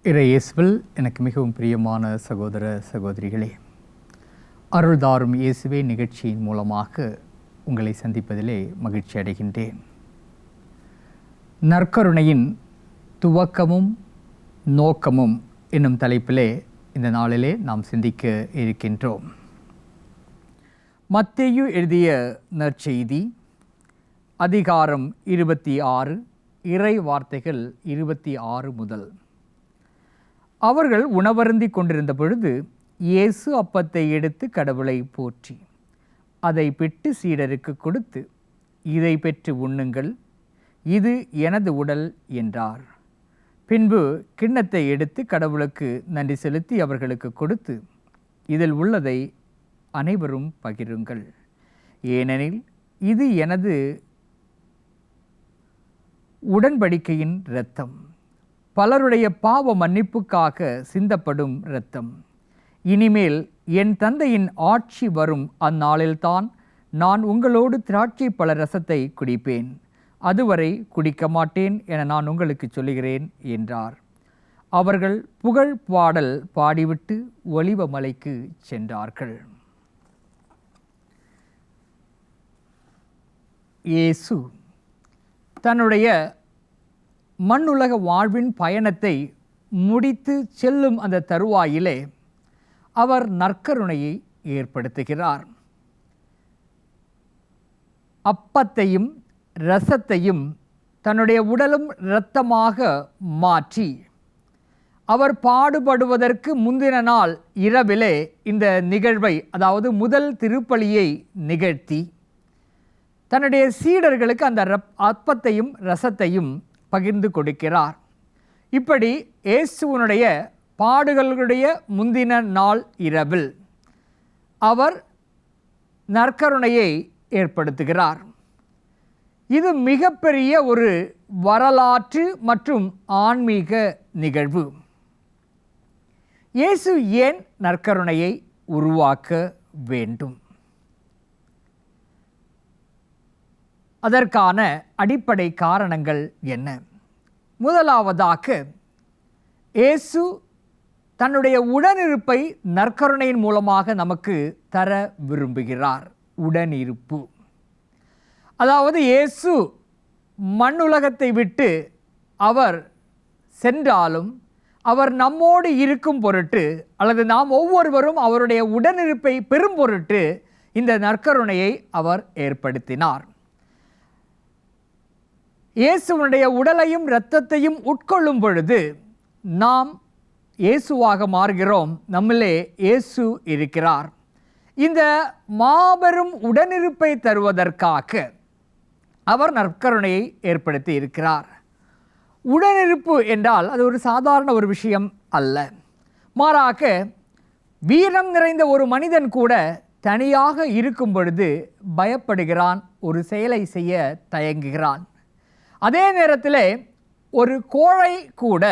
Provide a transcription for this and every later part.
இயேசுவில் எனக்கு மிகவும் பிரியமான சகோதர சகோதரிகளே, அருள்தாரும் இயேசுவே நிகழ்ச்சியின் மூலமாக உங்களை சந்திப்பதிலே மகிழ்ச்சி அடைகின்றேன். நற்கருணையின் துவக்கமும் நோக்கமும் என்னும் தலைப்பிலே இந்த நாளிலே நாம் சிந்திக்க இருக்கின்றோம். மத்தேயு எழுதிய நற்செய்தி அதிகாரம் 26, இறை வார்த்தைகள் 26 முதல். அவர்கள் உணவருந்தி கொண்டிருந்த பொழுது இயேசு அப்பத்தை எடுத்து கடவுளை போற்றி அதை பிட்டு சீடருக்கு கொடுத்து, இதை பெற்று உண்ணுங்கள், இது எனது உடல் என்றார். பின்பு கிண்ணத்தை எடுத்து கடவுளுக்கு நன்றி செலுத்தி அவர்களுக்கு கொடுத்து, இதில் உள்ளதை அனைவரும் பகிருங்கள், ஏனெனில் இது எனது உடன்படிக்கையின் இரத்தம், பலருடைய பாவ மன்னிப்புக்காக சிந்தப்படும் இரத்தம். இனிமேல் என் தந்தையின் ஆட்சி வரும் அந்நாளில்தான் நான் உங்களோடு திராட்சை பழ ரசத்தை குடிப்பேன், அதுவரை குடிக்க மாட்டேன் என நான் உங்களுக்கு சொல்லுகிறேன் என்றார். அவர்கள் புகழ் பாடல் பாடிவிட்டு ஒலிவ மலைக்கு சென்றார்கள். இயேசு தன்னுடைய மண்ணுலக வாழ்வின் பயணத்தை முடித்து செல்லும் அந்த தருவாயிலே அவர் நற்கருணையை ஏற்படுத்துகிறார். அப்பத்தையும் இரசத்தையும் தன்னுடைய உடலும் இரத்தமாக மாற்றி அவர் பாடுபடுவதற்கு முந்தின நாள் இரவிலே இந்த நிகழ்வை, அதாவது முதல் திருப்பலியை நிகழ்த்தி தன்னுடைய சீடர்களுக்கு அந்த அப்பத்தையும் இரசத்தையும் பகிர்ந்து கொடுக்கிறார். இப்படி இயேசுவினுடைய பாடுகளுடைய முந்தின நாள் இரவில் அவர் நற்கருணையை ஏற்படுத்துகிறார். இது மிகப்பெரிய ஒரு வரலாற்று மற்றும் ஆன்மீக நிகழ்வு. இயேசு ஏன் நற்கருணையை உருவாக்க வேண்டும்? அதற்கான அடிப்படை காரணங்கள் என்ன? முதலாவதாக, இயேசு தன்னுடைய உடனிருப்பை நற்கருணையின் மூலமாக நமக்கு தர விரும்புகிறார். உடனிருப்பு, அதாவது இயேசு மண்ணுலகத்தை விட்டு அவர் சென்றாலும் அவர் நம்மோடு இருக்கும் பொருட்டு, அல்லது நாம் ஒவ்வொருவரும் அவருடைய உடனிருப்பை பெறும் பொருட்டு இந்த நற்கருணையை அவர் ஏற்படுத்தினார். இயேசுவனுடைய உடலையும் இரத்தத்தையும் உட்கொள்ளும் பொழுது நாம் இயேசுவாக மாறுகிறோம். நம்மிலே இயேசு இருக்கிறார். இந்த மாபெரும் உடனிருப்பை தருவதற்காக அவர் நற்கருணையை ஏற்படுத்தி இருக்கிறார். உடனிருப்பு என்றால் அது ஒரு சாதாரண ஒரு விஷயம் அல்ல. மாறாக வீரம் நிறைந்த ஒரு மனிதன் கூட தனியாக இருக்கும் பொழுது பயப்படுகிறான், ஒரு செயலை செய்ய தயங்குகிறான். அதே நேரத்தில் ஒரு கோழை கூட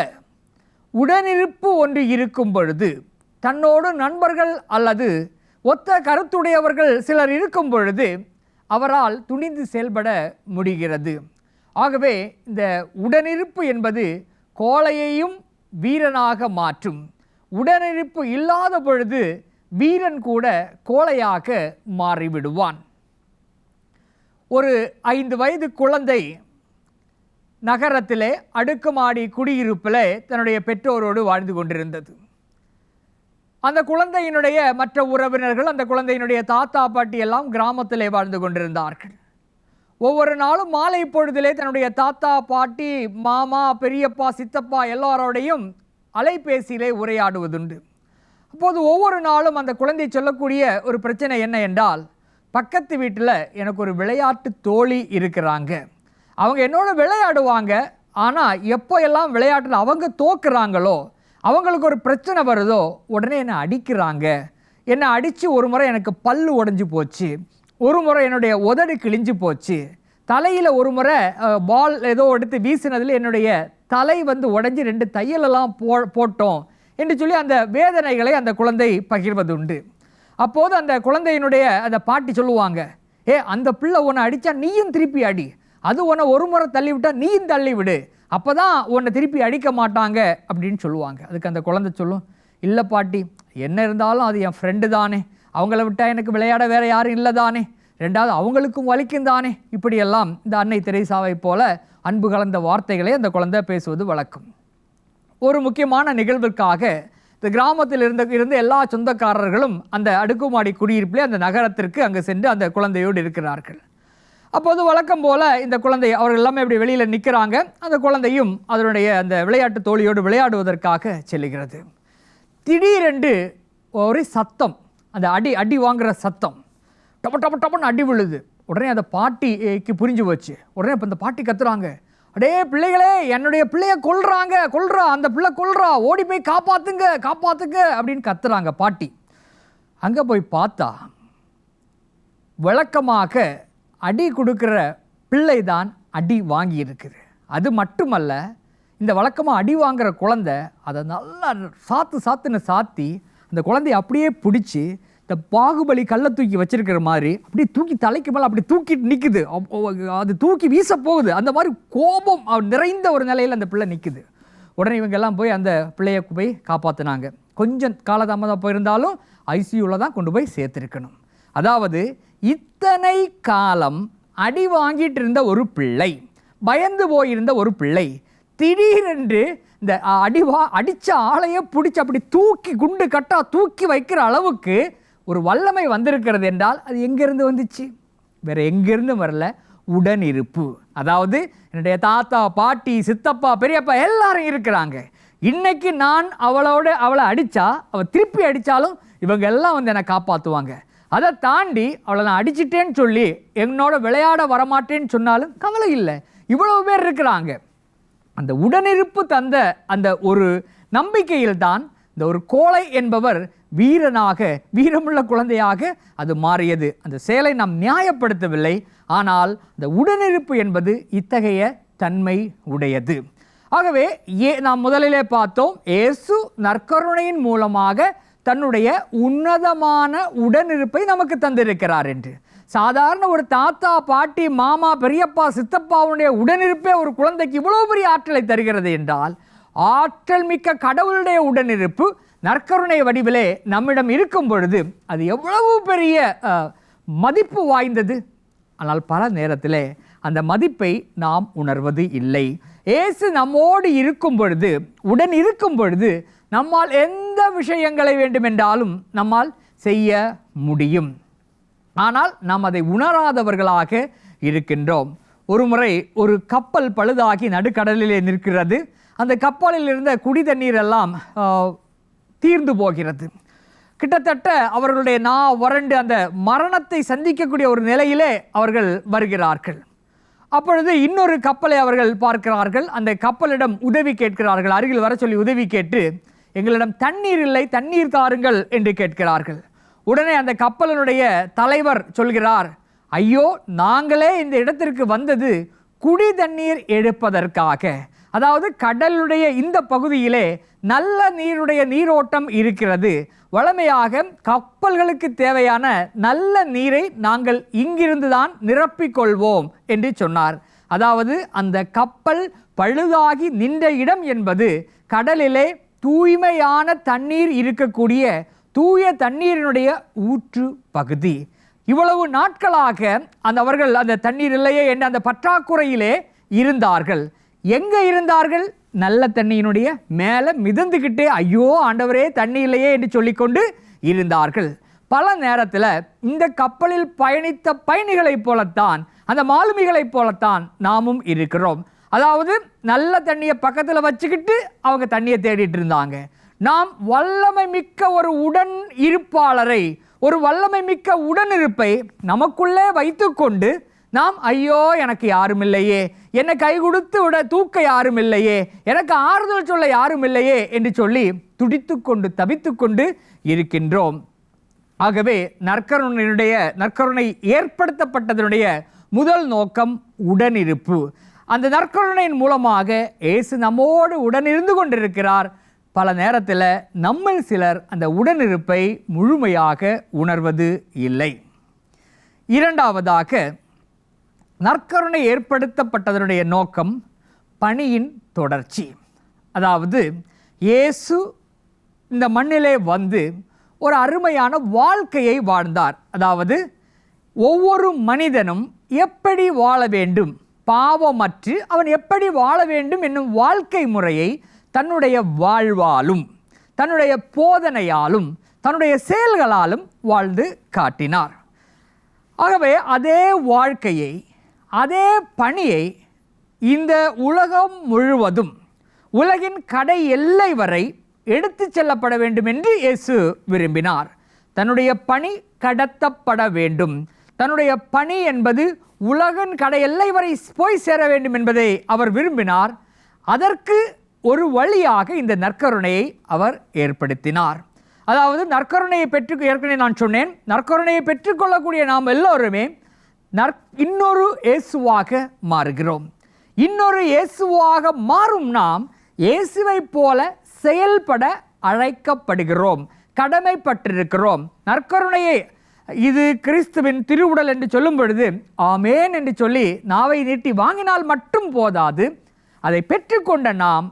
உடனிருப்பு ஒன்று இருக்கும் பொழுது, தன்னோடு நண்பர்கள் அல்லது ஒத்த கருத்துடையவர்கள் சிலர் இருக்கும் பொழுது அவரால் துணிந்து செயல்பட முடிகிறது. ஆகவே இந்த உடனிருப்பு என்பது கோழையையும் வீரனாக மாற்றும். உடனிருப்பு இல்லாத பொழுது வீரன் கூட கோழையாக மாறிவிடுவான். ஒரு 5 வயது குழந்தை நகரத்திலே அடுக்குமாடி குடியிருப்பிலே தன்னுடைய பெற்றோரோடு வாழ்ந்து கொண்டிருந்தது. அந்த குழந்தையினுடைய மற்ற உறவினர்கள், அந்த குழந்தையினுடைய தாத்தா பாட்டி எல்லாம் கிராமத்திலே வாழ்ந்து கொண்டிருந்தார்கள். ஒவ்வொரு நாளும் மாலை பொழுதிலே தன்னுடைய தாத்தா பாட்டி, மாமா, பெரியப்பா, சித்தப்பா எல்லாரோடையும் அலைபேசியிலே உரையாடுவதுண்டு. அப்போது ஒவ்வொரு நாளும் அந்த குழந்தை சொல்லக்கூடிய ஒரு பிரச்சனை என்ன என்றால், பக்கத்து வீட்டில் எனக்கு ஒரு விளையாட்டு தோழி இருக்கிறாங்க, அவங்க என்னோட விளையாடுவாங்க, ஆனால் எப்போ எல்லாம் விளையாட்டில் அவங்க தோக்குறாங்களோ, அவங்களுக்கு ஒரு பிரச்சனை வருதோ, உடனே என்னை அடிக்கிறாங்க. என்னை அடித்து ஒரு முறை எனக்கு பல்லு உடைஞ்சு போச்சு, ஒரு முறை என்னுடைய உதடு கிழிஞ்சு போச்சு, தலையில் ஒரு முறை பால் ஏதோ எடுத்து வீசினதில் என்னுடைய தலை உடைஞ்சி 2 தையலெல்லாம் போட்டோம் என்று சொல்லி அந்த வேதனைகளை அந்த குழந்தை பகிர்வதுண்டு. அப்போது அந்த குழந்தையினுடைய அந்த பாட்டி சொல்லுவாங்க, அந்த பிள்ளை உன்னை அடித்தா நீயும் திருப்பி அடி, அது உன்னை ஒரு முறை தள்ளி விட்டால் நீயும் தள்ளி விடு, அப்போ தான் உன்னை திருப்பி அடிக்க மாட்டாங்க அப்படின்னு சொல்லுவாங்க. அதுக்கு அந்த குழந்தை சொல்லும், இல்லை பாட்டி, என்ன இருந்தாலும் அது என் ஃப்ரெண்டு தானே, அவங்கள விட்டால் எனக்கு விளையாட வேறு யாரும் இல்லை தானே, ரெண்டாவது அவங்களுக்கும் வலிக்கும் தானே. இப்படியெல்லாம் இந்த அன்னை தெரேசாவை போல அன்பு கலந்த வார்த்தைகளை அந்த குழந்தை பேசுவது வழக்கம். ஒரு முக்கியமான நிகழ்வுக்காக இந்த கிராமத்தில் இருந்து எல்லா சொந்தக்காரர்களும் அந்த அடுக்குமாடி குடியிருப்பிலே அந்த நகரத்திற்கு அங்கே சென்று அந்த குழந்தையோடு இருக்கிறார்கள். அப்போது வழக்கம் போல் இந்த குழந்தை அவர்கள் எல்லாமே இப்படி வெளியில் நிற்கிறாங்க. அந்த குழந்தையும் அதனுடைய அந்த விளையாட்டு தோழியோடு விளையாடுவதற்காக செல்லுகிறது. திடீரென்று ஒரு சத்தம், அந்த அடி வாங்குகிற சத்தம், டப்ப டப்ப டப்பன்னு அடி விழுது. உடனே அந்த பாட்டிக்கு புரிஞ்சு போச்சு. உடனே இப்போ இந்த பாட்டி கத்துறாங்க, அடே பிள்ளைகளே, என்னுடைய பிள்ளைய கொல்றா, அந்த பிள்ளை கொல்றா, ஓடி போய் காப்பாத்துங்க அப்படின்னு கத்துறாங்க பாட்டி. அங்கே போய் பார்த்தா வழக்கமாக அடி கொடுக்குற பிள்ளை தான் அடி வாங்கி இருக்குது. அது மட்டுமல்ல, இந்த வழக்கமாக அடி வாங்குகிற குழந்தை அதை நல்லா சாத்துன்னு சாத்தி அந்த குழந்தைய அப்படியே பிடிச்சி இந்த பாகுபலி கல்லை தூக்கி வச்சிருக்கிற மாதிரி அப்படியே தூக்கி தலைக்கு மேலே அப்படி தூக்கிட்டு நிற்குது. அது தூக்கி வீச போகுது. அந்த மாதிரி கோபம் நிறைந்த ஒரு நிலையில் அந்த பிள்ளை நிற்குது. உடனே இவங்க எல்லாம் போய் அந்த பிள்ளையை போய் காப்பாற்றினாங்க. கொஞ்சம் காலதாமதம் போயிருந்தாலும் ஐசியூவில் தான் கொண்டு போய் சேர்த்துருக்கணும். அதாவது இத்தனை காலம் அடி வாங்கிட்டு இருந்த ஒரு பிள்ளை, பயந்து போயிருந்த ஒரு பிள்ளை, திடீரென்று இந்த அடித்த ஆளையே பிடிச்சி அப்படி தூக்கி குண்டு கட்டா தூக்கி வைக்கிற அளவுக்கு ஒரு வல்லமை வந்திருக்கிறது என்றால் அது எங்கேருந்து வந்துச்சு? வேற எங்கேருந்து வரல, உடனிருப்பு. அதாவது என்னுடைய தாத்தா, பாட்டி, சித்தப்பா, பெரியப்பா எல்லாரும் இருக்கிறாங்க. இன்னைக்கு நான் அவளை அடித்தா அவள் திருப்பி அடித்தாலும் இவங்க எல்லாம் வந்து என்னை காப்பாற்றுவாங்க. அதை தாண்டி அவளை நான் அடிச்சிட்டேன்னு சொல்லி என்னோட விளையாட வரமாட்டேன்னு சொன்னாலும் கவலை இல்லை, இவ்வளவு பேர் இருக்கிறாங்க. அந்த உடனிருப்பு தந்த அந்த ஒரு நம்பிக்கையில் தான் இந்த ஒரு கோழை என்பவர் வீரமுள்ள குழந்தையாக அது மாறியது. அந்த செயலை நாம் நியாயப்படுத்தவில்லை, ஆனால் அந்த உடனிருப்பு என்பது இத்தகைய தன்மை உடையது. ஆகவே நாம் முதலிலே பார்த்தோம், இயேசு நற்கருணையின் மூலமாக தன்னுடைய உன்னதமான உடனிருப்பை நமக்கு தந்திருக்கிறார் என்று. சாதாரண ஒரு தாத்தா, பாட்டி, மாமா, பெரியப்பா, சித்தப்பாவுடைய உடனிருப்பே ஒரு குழந்தைக்கு இவ்வளவு பெரிய ஆற்றலை தருகிறது என்றால், ஆற்றல் மிக்க கடவுளுடைய உடனிருப்பு நற்கருணை வடிவிலே நம்மிடம் இருக்கும் பொழுது அது எவ்வளவு பெரிய மதிப்பு வாய்ந்தது. ஆனால் பல நேரத்தில் அந்த மதிப்பை நாம் உணர்வது இல்லை. இயேசு நம்மோடு இருக்கும் பொழுது, உடன் இருக்கும் பொழுது நம்மால் எந்த விஷயங்களை வேண்டுமென்றாலும் நம்மால் செய்ய முடியும். ஆனால் நாம் அதை உணராதவர்களாக இருக்கின்றோம். ஒரு முறை ஒரு கப்பல் பழுதாகி நடுக்கடலிலே நிற்கிறது. அந்த கப்பலில் இருந்த குடி தண்ணீர் எல்லாம் தீர்ந்து போகிறது. கிட்டத்தட்ட அவர்களுடைய வறண்டு அந்த மரணத்தை சந்திக்கக்கூடிய ஒரு நிலையிலே அவர்கள் வருகிறார்கள். அப்பொழுது இன்னொரு கப்பலை அவர்கள் பார்க்கிறார்கள். அந்த கப்பலிடம் உதவி கேட்கிறார்கள். அருகில் வர சொல்லி உதவி கேட்டு, எங்களிடம் தண்ணீர் இல்லை, தண்ணீர் தாருங்கள் என்று கேட்கிறார்கள். உடனே அந்த கப்பலினுடைய தலைவர் சொல்கிறார், ஐயோ, நாங்களே இந்த இடத்திற்கு வந்தது குடி தண்ணீர் எடுப்பதற்காக. அதாவது கடலுடைய இந்த பகுதியிலே நல்ல நீரோட்டம் இருக்கிறது. வழமையாக கப்பல்களுக்கு தேவையான நல்ல நீரை நாங்கள் இங்கிருந்து தான் நிரப்பிக்கொள்வோம் என்று சொன்னார். அதாவது அந்த கப்பல் பழுதாகி நின்ற இடம் என்பது கடலிலே தூய்மையான தண்ணீர் இருக்கக்கூடிய தூய தண்ணீரினுடைய ஊற்று பகுதி. இவ்வளவு நாட்களாக அவர்கள் அந்த தண்ணீர் இல்லையே என்ற அந்த பற்றாக்குறையிலே இருந்தார்கள். எங்கே இருந்தார்கள்? நல்ல தண்ணியினுடைய மேலே மிதந்துக்கிட்டே, ஐயோ ஆண்டவரே தண்ணி இல்லையே என்று சொல்லிக்கொண்டு இருந்தார்கள். பல நேரத்தில் இந்த கப்பலில் பயணித்த பயணிகளைப் போலத்தான், அந்த மாலுமிகளைப் போலத்தான் நாமும் இருக்கிறோம். அதாவது நல்ல தண்ணியை பக்கத்தில் வச்சுக்கிட்டு அவங்க தண்ணியை தேடிட்டு இருந்தாங்க. நாம் வல்லமை மிக்க ஒரு உடன் இருப்பாளரை, ஒரு வல்லமை மிக்க உடனிருப்பை நமக்குள்ளே வைத்துக்கொண்டு நாம், ஐயோ எனக்கு யாரும் இல்லையே, என்னை கை கொடுத்து தூக்க யாரும் இல்லையே, எனக்கு ஆறுதல் சொல்ல யாரும் இல்லையே என்று சொல்லி துடித்துக்கொண்டு தவித்துக்கொண்டு இருக்கின்றோம். ஆகவே நற்கருணை ஏற்படுத்தப்பட்டதனுடைய முதல் நோக்கம் உடனிருப்பு. அந்த நற்கருணையின் மூலமாக இயேசு நம்மோடு உடனிருந்து கொண்டிருக்கிறார். பல நேரத்தில் நம்மில் சிலர் அந்த உடனிருப்பை முழுமையாக உணர்வது இல்லை. இரண்டாவதாக, நற்கருணை ஏற்படுத்தப்பட்டதனுடைய நோக்கம் பணியின் தொடர்ச்சி. அதாவது இயேசு இந்த மண்ணிலே வந்து ஒரு அருமையான வாழ்க்கையை வாழ்ந்தார். அதாவது ஒவ்வொரு மனிதனும் எப்படி வாழ வேண்டும், பாவமற்று அவன் எப்படி வாழ வேண்டும் என்னும் வாழ்க்கை முறையை தன்னுடைய வாழ்வாலும் தன்னுடைய போதனையாலும் தன்னுடைய செயல்களாலும் வாழ்ந்து காட்டினார். ஆகவே அதே வாழ்க்கையை அதே பணியை இந்த உலகம் முழுவதும் உலகின் கடை எல்லை வரை எடுத்து செல்லப்பட வேண்டும் என்று இயேசு விரும்பினார். தன்னுடைய பணி கடத்தப்பட வேண்டும், தன்னுடைய பணி என்பது உலகின் கடை எல்லை வரை போய் சேர வேண்டும் என்பதை அவர் விரும்பினார். அதற்கு ஒரு வழியாக இந்த நற்கருணையை அவர் ஏற்படுத்தினார். அதாவது நற்கருணையை ஏற்கனவே நான் சொன்னேன், நற்கருணையை பெற்றுக்கொள்ளக்கூடிய நாம் எல்லோருமே இன்னொரு இயேசுவாக மாறுகிறோம். இன்னொரு இயேசுவாக மாறும் நாம் இயேசுவை போல செயல்பட அழைக்கப்படுகிறோம், கடமைப்பட்டிருக்கிறோம். நற்கருணையை இது கிறிஸ்துவின் திருவுடல் என்று சொல்லும் பொழுது ஆமேன் என்று சொல்லி நாவை நீட்டி வாங்கினால் மட்டும் போதாது, அதை பெற்றுக்கொண்ட நாம்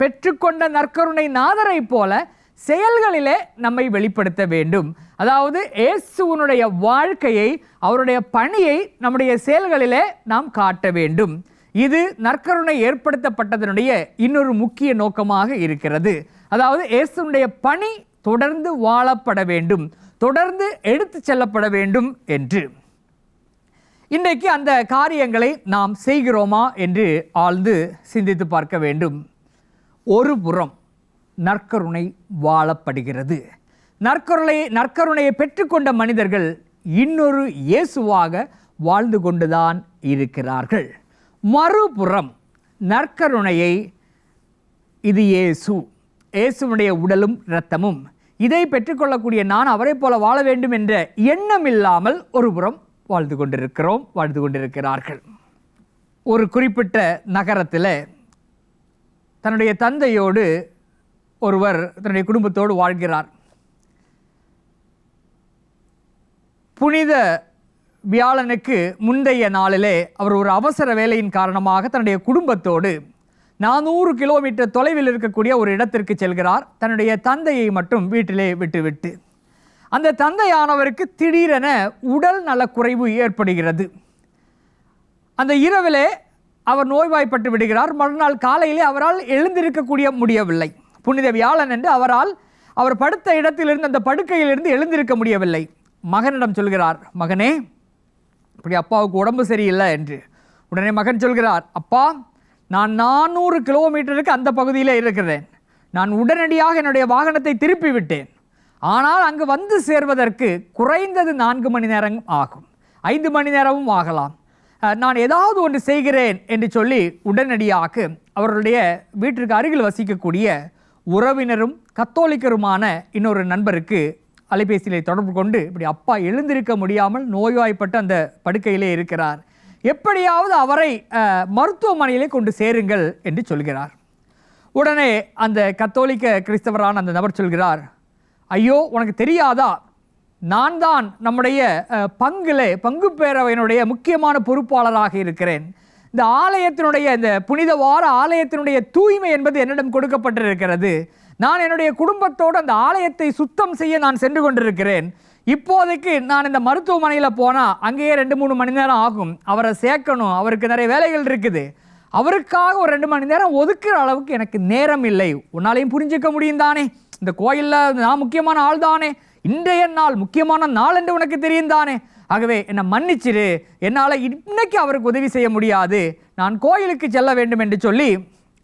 பெற்றுக்கொண்ட நற்கருணை நாதரை போல செயல்களிலே நம்மை வெளிப்படுத்த வேண்டும். அதாவது இயேசுவினுடைய வாழ்க்கையை, அவருடைய பணியை நம்முடைய செயல்களிலே நாம் காட்ட வேண்டும். இது நற்கருணை ஏற்படுத்தப்பட்டதனுடைய இன்னொரு முக்கிய நோக்கமாக இருக்கிறது. அதாவது இயேசுனுடைய பணி தொடர்ந்து வாழப்பட வேண்டும், தொடர்ந்து எடுத்து செல்லப்பட வேண்டும் என்று. இன்றைக்கு அந்த காரியங்களை நாம் செய்கிறோமா என்று ஆழ்ந்து சிந்தித்து பார்க்க வேண்டும். ஒரு புறம் நற்கருணை வாழப்படுகிறது. நற்கருணையை பெற்றுக்கொண்ட மனிதர்கள் இன்னொரு இயேசுவாக வாழ்ந்து கொண்டுதான் இருக்கிறார்கள். மறுபுறம் நற்கருணையை இது இயேசுவுடைய உடலும் இரத்தமும், இதை பெற்றுக்கொள்ளக்கூடிய நான் அவரை போல வாழ வேண்டும் என்ற எண்ணம் இல்லாமல் ஒரு புறம் வாழ்ந்து கொண்டிருக்கிறார்கள். ஒரு குறிப்பிட்ட நகரத்தில் தன்னுடைய தந்தையோடு ஒருவர் தன்னுடைய குடும்பத்தோடு வாழ்கிறார். புனித வியாழனுக்கு முந்தைய நாளிலே அவர் ஒரு அவசர வேலையின் காரணமாக தன்னுடைய குடும்பத்தோடு 400 கிலோமீட்டர் தொலைவில் இருக்கக்கூடிய ஒரு இடத்திற்கு செல்கிறார். தன்னுடைய தந்தையை மட்டும் வீட்டிலே விட்டுவிட்டு. அந்த தந்தையானவருக்கு திடீரென உடல் நலக்குறைவு ஏற்படுகிறது. அந்த இரவிலே அவர் நோய்வாய்ப்பட்டு விடுகிறார். மறுநாள் காலையிலே அவரால் எழுந்திருக்கக்கூடிய முடியவில்லை. புனித வியாழன் என்று அவர் படுத்த இடத்திலிருந்து, அந்த படுக்கையிலிருந்து எழுந்திருக்க முடியவில்லை. மகனிடம் சொல்கிறார், மகனே, இப்படி அப்பாவுக்கு உடம்பு சரியில்லை என்று. உடனே மகன் சொல்கிறார், அப்பா, நான் 400 கிலோமீட்டருக்கு அந்த பகுதியில் இருக்கிறேன். நான் உடனடியாக என்னுடைய வாகனத்தை திருப்பி விட்டேன். ஆனால் அங்கு வந்து சேர்வதற்கு குறைந்தது 4 மணி நேரம் ஆகும், 5 மணி நேரமும் ஆகலாம். நான் ஏதாவது ஒன்று செய்கிறேன் என்று சொல்லி உடனடியாக அவருடைய வீட்டிற்கு அருகில் வசிக்கக்கூடிய உறவினரும் கத்தோலிக்கருமான இன்னொரு நண்பருக்கு அலைபேசியிலே தொடர்பு கொண்டு, இப்படி அப்பா எழுந்திருக்க முடியாமல் நோய்வாய்ப்பட்டு அந்த படுக்கையிலே இருக்கிறார், எப்படியாவது அவரை மருத்துவமனையிலே கொண்டு சேருங்கள் என்று சொல்கிறார். உடனே அந்த கத்தோலிக்க கிறிஸ்தவரான அந்த நபர் சொல்கிறார், ஐயோ, உனக்கு தெரியாதா, நான் தான் நம்முடைய பங்கு பேரவையினுடைய முக்கியமான பொறுப்பாளராக இருக்கிறேன். இந்த ஆலயத்தினுடைய, இந்த புனித வார ஆலயத்தினுடைய தூய்மை என்பது என்னிடம் கொடுக்கப்பட்டிருக்கிறது. நான் என்னுடைய குடும்பத்தோடு அந்த ஆலயத்தை சுத்தம் செய்ய நான் சென்று கொண்டிருக்கிறேன். இப்போதைக்கு நான் இந்த மருத்துவமனையில் போனால் அங்கேயே 2-3 மணி நேரம் ஆகும். அவரை சேர்க்கணும், அவருக்கு நிறைய வேலைகள் இருக்குது. அவருக்காக ஒரு 2 மணி நேரம் ஒதுக்குற அளவுக்கு எனக்கு நேரம் இல்லை. உன்னாலையும் புரிஞ்சுக்க முடியும் தானே, இந்த கோயிலில் நான் முக்கியமான ஆள் தானே, இன்றைய நாள் முக்கியமான நாள் என்று உனக்கு தெரியும் தானே. ஆகவே என்னை மன்னிச்சிரு, என்னால் இன்னைக்கு அவருக்கு உதவி செய்ய முடியாது, நான் கோயிலுக்கு செல்ல வேண்டும் என்று சொல்லி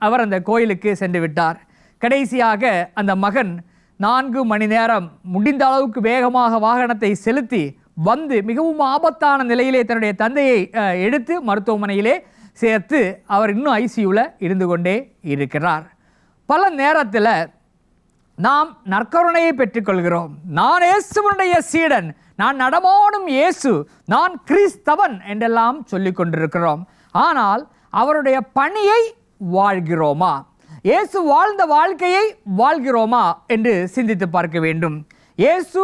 அவர் அந்த கோயிலுக்கு சென்று விட்டார். கடைசியாக அந்த மகன் 4 மணி நேரம் முடிந்த அளவுக்கு வேகமாக வாகனத்தை செலுத்தி வந்து மிகவும் ஆபத்தான நிலையிலே தன்னுடைய தந்தையை எடுத்து மருத்துவமனையிலே சேர்த்து அவர் இன்னும் ஐசியூவில் இருந்து கொண்டே இருக்கிறார். பல நேரத்தில் நாம் நற்கருணையை பெற்றுக்கொள்கிறோம். நான் இயேசுவினுடைய சீடன், நான் நடமாடும் இயேசு, நான் கிறிஸ்தவன் என்றெல்லாம் சொல்லிக் கொண்டிருக்கிறோம். ஆனால் அவருடைய பணியை வாழ்கிறோமா, இயேசு வாழ்ந்த வாழ்க்கையை வாழ்கிறோமா என்று சிந்தித்து பார்க்க வேண்டும். இயேசு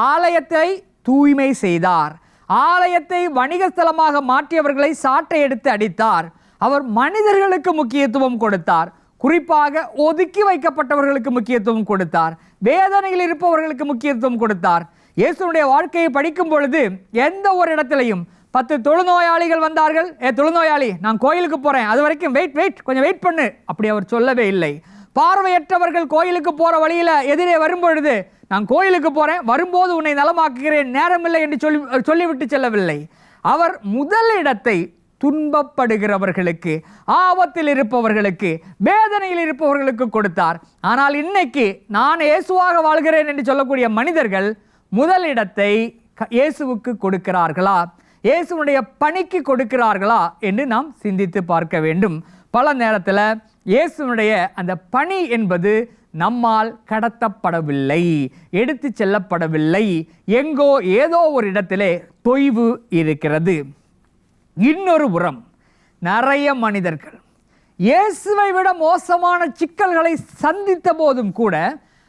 ஆலயத்தை தூய்மை செய்தார், ஆலயத்தை வணிக ஸ்தலமாக மாற்றியவர்களை சாட்டை எடுத்து அடித்தார், அவர் மனிதர்களுக்கு முக்கியத்துவம் கொடுத்தார். குறிப்பாக ஒதுக்கி வைக்கப்பட்டவர்களுக்கு முக்கியத்துவம் கொடுத்தார். வேதனையில் இருப்பவர்களுக்கு முக்கியத்துவம் கொடுத்தார். இயேசுனுடைய வாழ்க்கையை படிக்கும் பொழுது எந்த ஒரு இடத்திலையும் 10 தொழுநோயாளிகள் வந்தார்கள், தொழுநோயாளி நான் கோயிலுக்கு போறேன், அது வரைக்கும் கொஞ்சம் வெயிட் பண்ணு, அப்படி அவர் சொல்லவே இல்லை. பார்வையற்றவர்கள் கோயிலுக்கு போற வழியில எதிரே வரும்பொழுது நான் கோயிலுக்கு போறேன், வரும்போது உன்னை நலமாக்குகிறேன், நேரமில்லை என்று சொல்லிவிட்டு செல்லவில்லை. அவர் முதல் இடத்தை துன்பப்படுகிறவர்களுக்கு, ஆபத்தில் இருப்பவர்களுக்கு, வேதனையில் இருப்பவர்களுக்கு கொடுத்தார். ஆனால் இன்னைக்கு நான் இயேசுவாக வாழ்கிறேன் என்று சொல்லக்கூடிய மனிதர்கள் முதல் இடத்தை இயேசுவுக்கு கொடுக்கிறார்களா, இயேசுனுடைய பணிக்கு கொடுக்கிறார்களா என்று நாம் சிந்தித்து பார்க்க வேண்டும். பல நேரத்தில் இயேசுனுடைய அந்த பணி என்பது நம்மால் கடத்தப்படவில்லை, எடுத்து செல்லப்படவில்லை. எங்கோ ஏதோ ஒரு இடத்திலே தொய்வு இருக்கிறது. இன்னொரு புறம் நிறைய மனிதர்கள் இயேசுவை விட மோசமான சிக்கல்களை சந்தித்த போதும் கூட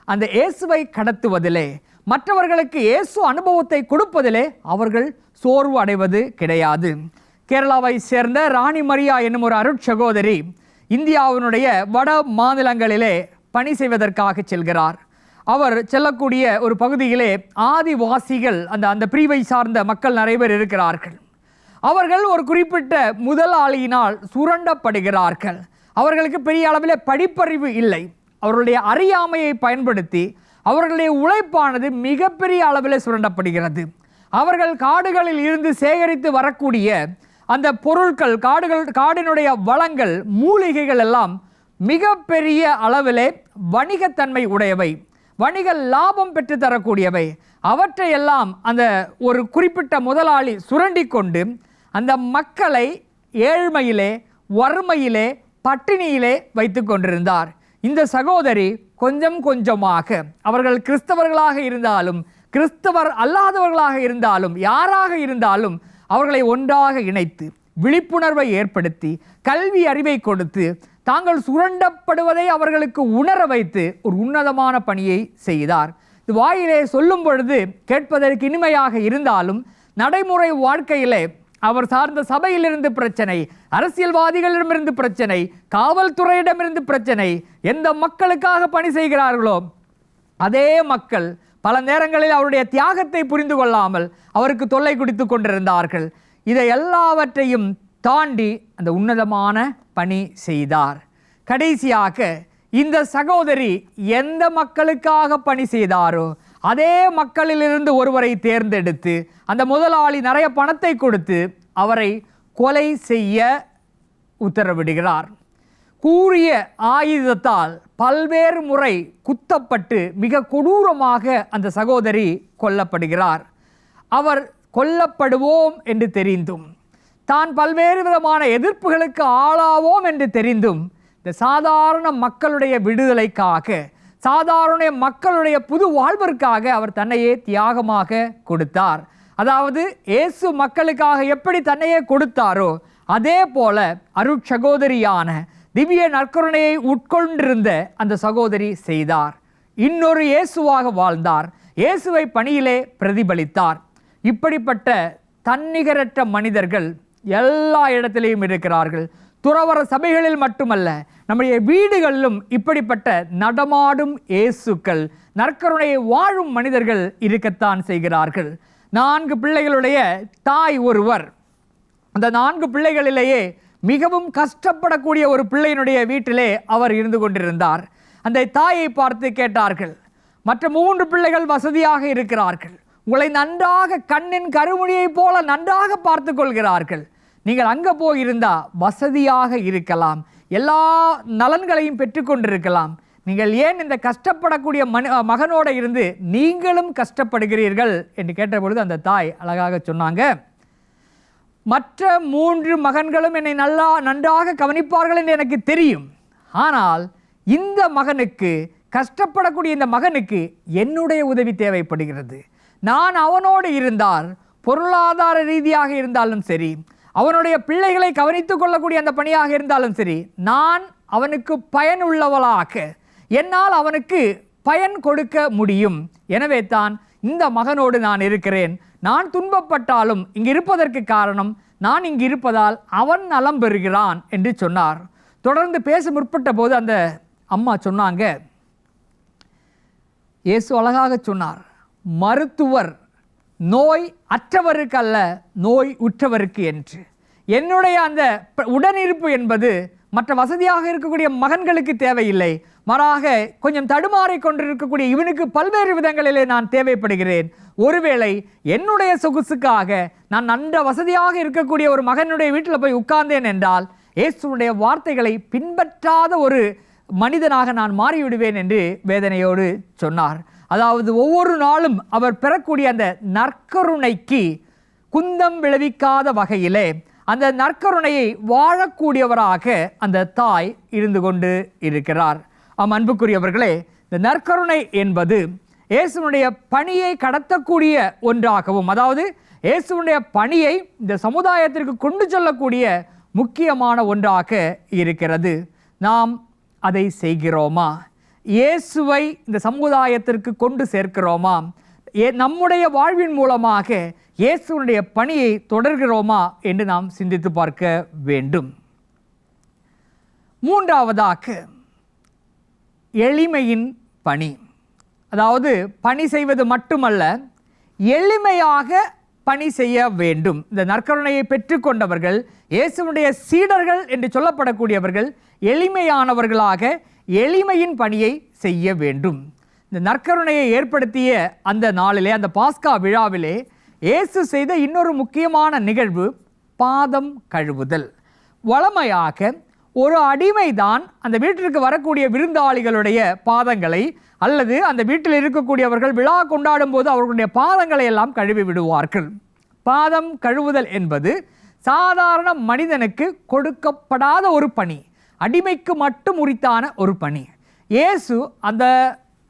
அந்த இயேசுவை கடத்துவதிலே, மற்றவர்களுக்கு இயேசு அனுபவத்தை கொடுப்பதிலே அவர்கள் சோர்வு அடைவது கிடையாது. கேரளாவை சேர்ந்த ராணி மரியா என்னும் ஒரு அருட்சகோதரி இந்தியாவினுடைய வட மாநிலங்களிலே பணி செய்வதற்காக செல்கிறார். அவர் செல்லக்கூடிய ஒரு பகுதியிலே ஆதிவாசிகள், அந்த பிரிவை சார்ந்த மக்கள் நிறைய பேர் இருக்கிறார்கள். அவர்கள் ஒரு குறிப்பிட்ட முதலாளியினால் சுரண்டப்படுகிறார்கள். அவர்களுக்கு பெரிய அளவில் படிப்பறிவு இல்லை. அவர்களுடைய அறியாமையை பயன்படுத்தி அவர்களுடைய உழைப்பானது மிகப்பெரிய அளவில் சுரண்டப்படுகிறது. அவர்கள் காடுகளில் இருந்து சேகரித்து வரக்கூடிய அந்த பொருட்கள், காடினுடைய வளங்கள், மூலிகைகள் எல்லாம் மிகப்பெரிய அளவிலே வணிகத்தன்மை உடையவை, வணிக லாபம் பெற்று தரக்கூடியவை. அவற்றையெல்லாம் அந்த ஒரு குறிப்பிட்ட முதலாளி சுரண்டி கொண்டு அந்த மக்களை ஏழ்மையிலே, வறுமையிலே, பட்டினியிலே வைத்து கொண்டிருந்தார். இந்த சகோதரி கொஞ்சம் கொஞ்சமாக, அவர்கள் கிறிஸ்தவர்களாக இருந்தாலும் கிறிஸ்தவர் அல்லாதவர்களாக இருந்தாலும் யாராக இருந்தாலும் அவர்களை ஒன்றாக இணைத்து விழிப்புணர்வை ஏற்படுத்தி கல்வி அறிவை கொடுத்து தாங்கள் சுரண்டப்படுவதை அவர்களுக்கு உணர வைத்து ஒரு உன்னதமான பணியை செய்தார். இது வாயிலே சொல்லும் பொழுது கேட்பதற்கு இனிமையாக இருந்தாலும் நடைமுறை வாழ்க்கையிலே அவர் சார்ந்த சபையிலிருந்து பிரச்சனை, அரசியல்வாதிகளிடமிருந்து பிரச்சனை, காவல்துறையிடமிருந்து பிரச்சனை. எந்த மக்களுக்காக பணி செய்கிறார்களோ அதே மக்கள் பல நேரங்களில் அவருடைய தியாகத்தை புரிந்து கொள்ளாமல் அவருக்கு தொல்லை கொடுத்து கொண்டிருந்தார்கள். இதை எல்லாவற்றையும் தாண்டி அந்த உன்னதமான பணி செய்தார். கடைசியாக இந்த சகோதரி எந்த மக்களுக்காக பணி செய்தாரோ அதே மக்களிலிருந்து ஒருவரை தேர்ந்தெடுத்து அந்த முதலாளி நிறைய பணத்தை கொடுத்து அவரை கொலை செய்ய உத்தரவிடுகிறார். கூரிய ஆயுதத்தால் பல்வேறு முறை குத்தப்பட்டு மிக கொடூரமாக அந்த சகோதரி கொல்லப்படுகிறார். அவர் கொல்லப்படுவோம் என்று தெரிந்தும், தான் பல்வேறு விதமான எதிர்ப்புகளுக்கு ஆளாவோம் என்று தெரிந்தும், இந்த சாதாரண மக்களுடைய விடுதலைக்காக, சாதாரண மக்களுடைய புது வாழ்விற்காக அவர் தன்னையே தியாகமாக கொடுத்தார். அதாவது இயேசு மக்களுக்காக எப்படி தன்னையே கொடுத்தாரோ அதே போல அருட்சகோதரியான திவ்ய நற்கருணையை உட்கொண்டிருந்த அந்த சகோதரி செய்தார். இன்னொரு இயேசுவாக வாழ்ந்தார். இயேசுவை பணியிலே பிரதிபலித்தார். இப்படிப்பட்ட தன்னிகரற்ற மனிதர்கள் எல்லா இடத்திலேயும் இருக்கிறார்கள். துறவற சபைகளில் மட்டுமல்ல, நம்முடைய வீடுகளிலும் இப்படிப்பட்ட நடமாடும் இயேசுக்கள், நற்கருணையை வாழும் மனிதர்கள் இருக்கத்தான் செய்கிறார்கள். 4 பிள்ளைகளுடைய தாய் ஒருவர், அந்த 4 பிள்ளைகளிலேயே மிகவும் கஷ்டப்படக்கூடிய ஒரு பிள்ளையினுடைய வீட்டிலே அவர் இருந்து கொண்டிருந்தார். அந்த தாயை பார்த்து கேட்டார்கள், மற்ற 3 பிள்ளைகள் வசதியாக இருக்கிறார்கள், உங்களை நன்றாக கண்ணின் கருமுடியை போல நன்றாக பார்த்து கொள்கிறார்கள், நீங்கள் அங்கே போயிருந்தா வசதியாக இருக்கலாம், எல்லா நலன்களையும் பெற்றுக்கொண்டிருக்கலாம், நீங்கள் ஏன் இந்த கஷ்டப்படக்கூடிய மகனோட இருந்து நீங்களும் கஷ்டப்படுகிறீர்கள் என்று கேட்டபொழுது அந்த தாய் அழகாக சொன்னாங்க, மற்ற 3 மகன்களும் என்னை நன்றாக கவனிப்பார்கள் என்று எனக்கு தெரியும். ஆனால் இந்த மகனுக்கு, கஷ்டப்படக்கூடிய இந்த மகனுக்கு என்னுடைய உதவி தேவைப்படுகிறது. நான் அவனோடு இருந்தால், பொருளாதார ரீதியாக இருந்தாலும் சரி, அவனுடைய பிள்ளைகளை கவனித்துக் கொள்ளக்கூடிய அந்த பணியாக இருந்தாலும் சரி, நான் அவனுக்கு பயனுள்ளவளாக, என்னால் அவனுக்கு பயன் கொடுக்க முடியும். எனவே தான் இந்த மகனோடு நான் இருக்கிறேன். நான் துன்பப்பட்டாலும் இங்கு இருப்பதற்கு காரணம் நான் இங்கு இருப்பதால் அவன் நலம் பெறுகிறான் என்று சொன்னார். தொடர்ந்து பேச முற்பட்ட போது அந்த அம்மா சொன்னாங்க, இயேசு அழகாக சொன்னார், மருத்துவர் நோய் அற்றவருக்கு அல்ல, நோய் உற்றவருக்கு என்று. என்னுடைய அந்த உடனிருப்பு என்பது மற்ற வசதியாக இருக்கக்கூடிய மகன்களுக்கு தேவையில்லை, மாறாக கொஞ்சம் தடுமாறி கொண்டிருக்கக்கூடிய இவனுக்கு பல்வேறு விதங்களிலே நான் தேவைப்படுகிறேன். ஒருவேளை என்னுடைய சொகுசுக்காக நான் நன்ற வசதியாக இருக்கக்கூடிய ஒரு மகனுடைய வீட்டில் போய் உட்கார்ந்தேன் என்றால் இயேசுடைய வார்த்தைகளை பின்பற்றாத ஒரு மனிதனாக நான் மாறிவிடுவேன் என்று வேதனையோடு சொன்னார். அதாவது ஒவ்வொரு நாளும் அவர் பெறக்கூடிய அந்த நற்கருணைக்கு குந்தம் விளைவிக்காத வகையிலே அந்த நற்கருணையை வாழக்கூடியவராக அந்த தாய் இருந்து கொண்டு இருக்கிறார். அன்புக்குரியவர்களே, இந்த நற்கருணை என்பது இயேசுனுடைய பணியை கடத்தக்கூடிய ஒன்றாகவும், அதாவது இயேசுனுடைய பணியை இந்த சமுதாயத்திற்கு கொண்டு செல்லக்கூடிய முக்கியமான ஒன்றாக இருக்கிறது. நாம் அதை செய்கிறோமா? இயேசுவை இந்த சமுதாயத்திற்கு கொண்டு சேர்க்கிறோமா? நம்முடைய வாழ்வின் மூலமாக இயேசுனுடைய பணியை தொடர்கிறோமா என்று நாம் சிந்தித்து பார்க்க வேண்டும். மூன்றாவதாக எளிமையின் பணி. அதாவது பணி செய்வது மட்டுமல்ல, எளிமையாக பணி செய்ய வேண்டும். இந்த நற்கருணையை பெற்றுக்கொண்டவர்கள், இயேசுனுடைய சீடர்கள் என்று சொல்லப்படக்கூடியவர்கள் எளிமையானவர்களாக எளிமையின் பணியை செய்ய வேண்டும். இந்த நற்கருணையை ஏற்படுத்திய அந்த நாளிலே, அந்த பாஸ்கா விழாவிலே இயேசு செய்த இன்னொரு முக்கியமான நிகழ்வு பாதம் கழுவுதல். வழமையாக ஒரு அடிமைதான் அந்த வீட்டிற்கு வரக்கூடிய விருந்தாளிகளுடைய பாதங்களை அல்லது அந்த வீட்டில் இருக்கக்கூடியவர்கள் விழா கொண்டாடும் போது அவர்களுடைய பாதங்களை எல்லாம் கழுவி விடுவார்கள். பாதம் கழுவுதல் என்பது சாதாரண மனிதனுக்கு கொடுக்கப்படாத ஒரு பணி, அடிமைக்கு மட்டும் உரித்தான ஒரு பணி. இயேசு அந்த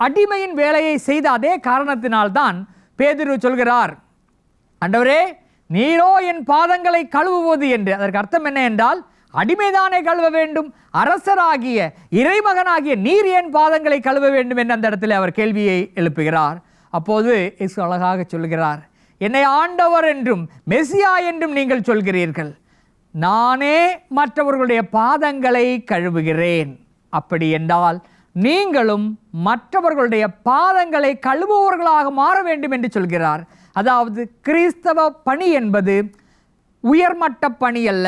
அடிமையின் வேலையை செய்த அதே காரணத்தினால்தான் பேதுரு சொல்கிறார், ஆண்டவரே நீரோ என் பாதங்களை கழுவுவது என்று. அதற்கு அர்த்தம் என்ன என்றால், அடிமைதானே கழுவ வேண்டும், அரசராகிய இறைமகனாகிய நீர் என் பாதங்களை கழுவ வேண்டும் என்று அந்த இடத்துல அவர் கேள்வியை எழுப்புகிறார். அப்போது இயேசு அழகாக சொல்கிறார், என்னை ஆண்டவர் என்றும் மெசியா என்றும் நீங்கள் சொல்கிறீர்கள், நானே மற்றவர்களுடைய பாதங்களை கழுவுகிறேன். அப்படி என்றால் நீங்களும் மற்றவர்களுடைய பாதங்களை கழுவுபவர்களாக மாற வேண்டும் என்று சொல்கிறார். அதாவது கிறிஸ்தவ பணி என்பது உயர்மட்ட பணி அல்ல,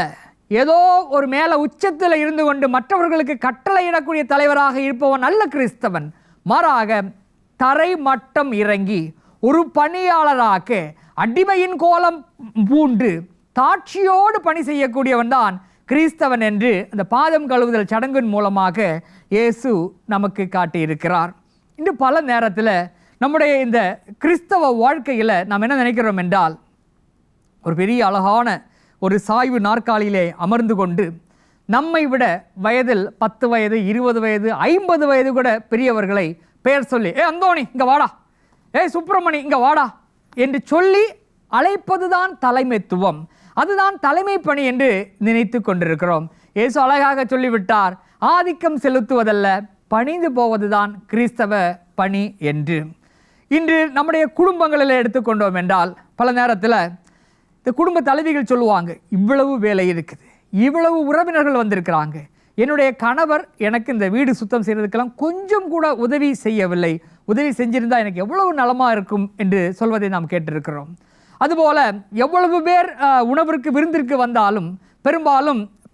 ஏதோ ஒரு மேல உச்சத்தில் இருந்து கொண்டு மற்றவர்களுக்கு கட்டளையிடக்கூடிய தலைவராக இருப்பவன் அல்ல கிறிஸ்தவன். மாறாக தரை மட்டம் இறங்கி ஒரு பணியாளராக அடிமையின் கோலம் பூண்டு தாட்சியோடு பணி செய்யக்கூடியவன் தான் கிறிஸ்தவன் என்று அந்த பாதம் கழுவுதல் சடங்கின் மூலமாக இயேசு நமக்கு காட்டியிருக்கிறார். இன்று பல நேரத்தில் நம்முடைய இந்த கிறிஸ்தவ வாழ்க்கையில் நாம் என்ன நினைக்கிறோம் என்றால், ஒரு பெரிய அழகான ஒரு சாய்வு நாற்காலியிலே அமர்ந்து கொண்டு நம்மை விட வயதில் 10 வயது 20 வயது 50 வயது கூட பெரியவர்களை பெயர் சொல்லி, அந்தோணி இங்கே வாடா, சுப்பிரமணி இங்கே வாடா என்று சொல்லி அழைப்பதுதான் தலைமைத்துவம், அதுதான் தலைமை பணி என்று நினைத்து கொண்டிருக்கிறோம். இயேசு அழகாக சொல்லிவிட்டார், ஆதிக்கம் செலுத்துவதல்ல பணிந்து போவதுதான் கிறிஸ்தவ பணி என்று. இன்று நம்முடைய குடும்பங்களில் எடுத்துக்கொண்டோம் என்றால் பல நேரத்தில் இந்த குடும்ப தலைவிகள் சொல்லுவாங்க, இவ்வளவு வேலை இருக்குது, இவ்வளவு உறவினர்கள் வந்திருக்கிறாங்க, என்னுடைய கணவர் எனக்கு இந்த வீடு சுத்தம் செய்கிறதுக்கெல்லாம் கொஞ்சம் கூட உதவி செய்யவில்லை, உதவி செஞ்சிருந்தால் எனக்கு எவ்வளவு நலமாக இருக்கும் என்று சொல்வதை நாம் கேட்டிருக்கிறோம். அதுபோல் எவ்வளவு பேர் உணவிற்கு விருந்திற்கு வந்தாலும்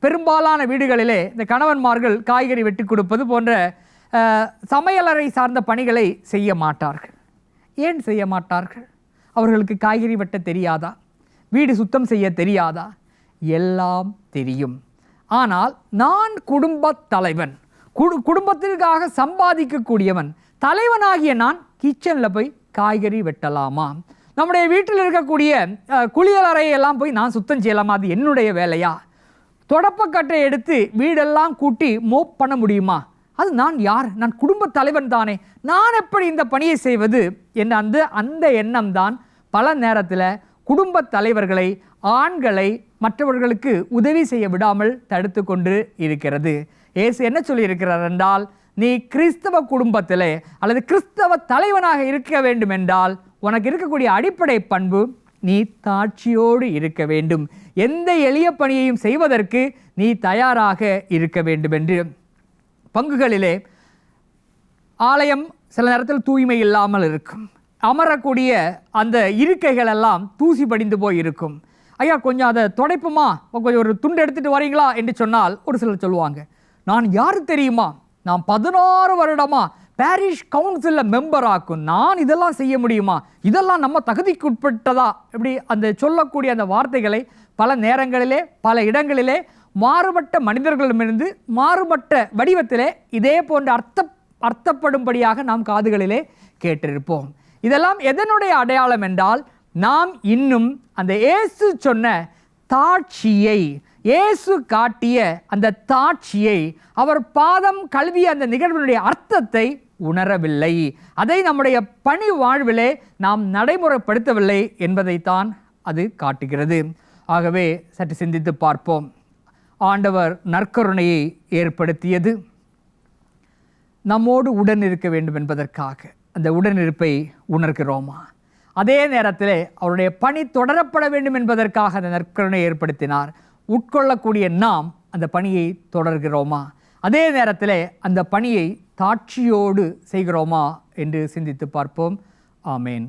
பெரும்பாலான வீடுகளிலே இந்த கணவன்மார்கள் காய்கறி வெட்டி கொடுப்பது போன்ற சமையலறை சார்ந்த பணிகளை செய்ய மாட்டார்கள். ஏன் செய்ய மாட்டார்கள்? அவர்களுக்கு காய்கறி வெட்ட தெரியாதா? வீடு சுத்தம் செய்ய தெரியாதா? எல்லாம் தெரியும். ஆனால் நான் குடும்ப தலைவன், குடும்பத்திற்காக சம்பாதிக்கக்கூடியவன், தலைவனாகிய நான் கிச்சனில் போய் காய்கறி வெட்டலாமா? நம்முடைய வீட்டில் இருக்கக்கூடிய குளியலறையெல்லாம் போய் நான் சுத்தம் செய்யலாமா? அது என்னுடைய வேலையா? தொடப்பக்கட்டை எடுத்து வீடெல்லாம் கூட்டி மோப் பண்ண முடியுமா? அது நான் யார்? நான் குடும்ப தலைவன் தானே, நான் எப்படி இந்த பணியை செய்வது என்ற அந்த எண்ணம் தான் பல நேரத்தில் குடும்ப தலைவர்களை, ஆண்களை மற்றவர்களுக்கு உதவி செய்ய விடாமல் தடுத்து கொண்டு இருக்கிறது. இயேசு என்ன சொல்லியிருக்கிறார் என்றால், நீ கிறிஸ்தவ குடும்பத்திலே அல்லது கிறிஸ்தவ தலைவனாக இருக்க வேண்டும் என்றால் உனக்கு இருக்கக்கூடிய அடிப்படை பண்பு நீ தாட்சியோடு இருக்க வேண்டும். எந்த எளிய பணியையும் செய்வதற்கு நீ தயாராக இருக்க வேண்டும் என்று. பங்குகளிலே ஆலயம் சில நேரத்தில் தூய்மை இல்லாமல் இருக்கும். அமரக்கூடிய அந்த இருக்கைகள் எல்லாம் தூசி படிந்து போய் இருக்கும். ஐயா கொஞ்சம் அதை துடைப்புமா, கொஞ்சம் ஒரு துண்டு எடுத்துகிட்டு வரீங்களா என்று சொன்னால் ஒரு சிலர் சொல்லுவாங்க, நான் யார் தெரியுமா, நான் 16 வருடமா பாரிஷ் கவுன்சிலில் மெம்பர் ஆக்கும், நான் இதெல்லாம் செய்ய முடியுமா, இதெல்லாம் நம்ம தகுதிக்கு உட்பட்டதா, இப்படி அந்த சொல்லக்கூடிய அந்த வார்த்தைகளை பல நேரங்களிலே பல இடங்களிலே மாறுபட்ட மனிதர்களிடமிருந்து மாறுபட்ட வடிவத்திலே இதே போன்ற அர்த்தப்படும்படியாக நாம் காதுகளிலே கேட்டிருப்போம். இதெல்லாம் எதனுடைய அடையாளம் என்றால், நாம் இன்னும் அந்த இயேசு சொன்ன தாட்சியை, இயேசு காட்டிய அந்த தாட்சியை, அவர் பாதம் கழுவிய அந்த நிகழ்வினுடைய அர்த்தத்தை உணரவில்லை. அதை நம்முடைய பணி வாழ்விலே நாம் நடைமுறைப்படுத்தவில்லை என்பதைத்தான் அது காட்டுகிறது. ஆகவே சற்று சிந்தித்து பார்ப்போம். ஆண்டவர் நற்கருணையை ஏற்படுத்தியது நம்மோடு உடன் இருக்க வேண்டும் என்பதற்காக. அந்த உடனிருப்பை உணர்கிறோமா? அதே நேரத்தில் அவருடைய பணி தொடரப்பட வேண்டும் என்பதற்காக அந்த நற்கருணை ஏற்படுத்தினார். உட்கொள்ளக்கூடிய நாம் அந்த பணியை தொடர்கிறோமா? அதே நேரத்தில் அந்த பணியை தாட்சியோடு செய்கிறோமா என்று சிந்தித்து பார்ப்போம். ஆமேன்.